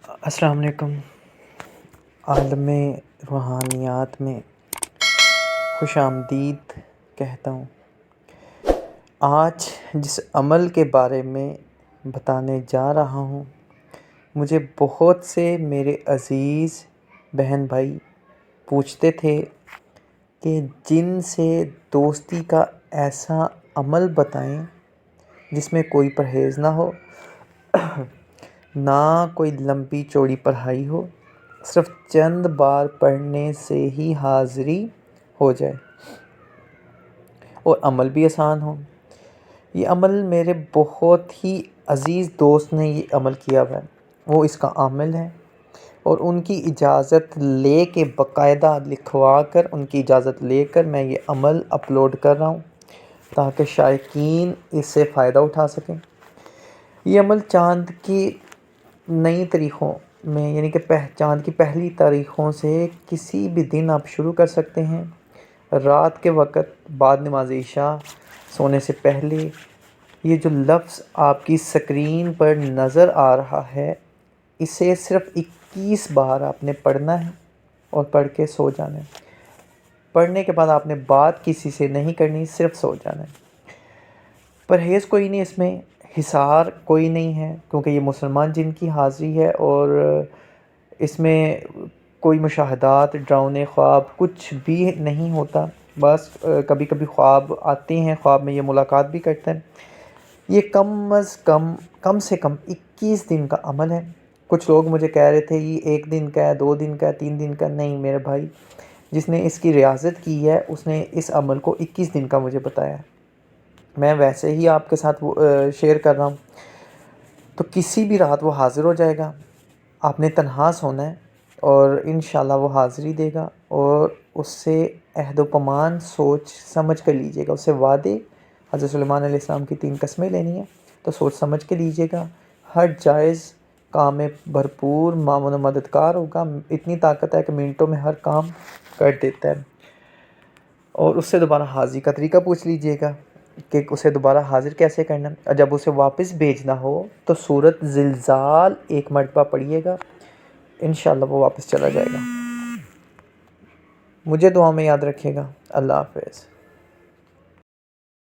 السلام علیکم۔ عالم روحانیات میں خوش آمدید کہتا ہوں۔ آج جس عمل کے بارے میں بتانے جا رہا ہوں، مجھے بہت سے میرے عزیز بہن بھائی پوچھتے تھے کہ جن سے دوستی کا ایسا عمل بتائیں جس میں کوئی پرہیز نہ ہو، نہ کوئی لمبی چوڑی پڑھائی ہو، صرف چند بار پڑھنے سے ہی حاضری ہو جائے اور عمل بھی آسان ہو۔ یہ عمل میرے بہت ہی عزیز دوست نے یہ عمل کیا ہوا ہے، وہ اس کا عامل ہے اور ان کی اجازت لے کے باقاعدہ لکھوا کر ان کی اجازت لے کر میں یہ عمل اپلوڈ کر رہا ہوں تاکہ شائقین اس سے فائدہ اٹھا سکیں۔ یہ عمل چاند کی نئی تاریخوں میں یعنی کہ چاند کی پہلی تاریخوں سے کسی بھی دن آپ شروع کر سکتے ہیں، رات کے وقت بعد نماز عشاء سونے سے پہلے۔ یہ جو لفظ آپ کی سکرین پر نظر آ رہا ہے، اسے صرف 21 بار آپ نے پڑھنا ہے اور پڑھ کے سو جانا ہے۔ پڑھنے کے بعد آپ نے بات کسی سے نہیں کرنی، صرف سو جانا ہے۔ پرہیز کوئی نہیں اس میں، حصار کوئی نہیں ہے، کیونکہ یہ مسلمان جن کی حاضری ہے اور اس میں کوئی مشاہدات، ڈراؤنے خواب کچھ بھی نہیں ہوتا۔ بس کبھی کبھی خواب آتے ہیں، خواب میں یہ ملاقات بھی کرتے ہیں۔ یہ کم سے کم 21 دن کا عمل ہے۔ کچھ لوگ مجھے کہہ رہے تھے یہ 1 دن کا ہے، 2 دن کا ہے، 3 دن کا۔ نہیں میرے بھائی، جس نے اس کی ریاضت کی ہے اس نے اس عمل کو 21 دن کا مجھے بتایا ہے۔ میں ویسے ہی آپ کے ساتھ شیئر کر رہا ہوں، تو کسی بھی رات وہ حاضر ہو جائے گا۔ آپ نے تنہا سونا ہے اور انشاءاللہ وہ حاضری دے گا، اور اس سے عہد و پیمان سوچ سمجھ کر لیجیے گا، اس سے وعدے۔ حضرت سلیمان علیہ السلام کی 3 قسمیں لینی ہیں تو سوچ سمجھ کے لیجیے گا۔ ہر جائز کام میں بھرپور معاون و مددگار ہوگا۔ اتنی طاقت ہے کہ منٹوں میں ہر کام کر دیتا ہے۔ اور اس سے دوبارہ حاضری کا طریقہ پوچھ لیجیے گا کہ اسے دوبارہ حاضر کیسے کرنا ہے، اور جب اسے واپس بھیجنا ہو تو سورۃ زلزال 1 مرتبہ پڑھیے گا، انشاءاللہ وہ واپس چلا جائے گا۔ مجھے دعا میں یاد رکھیے گا۔ اللہ حافظ۔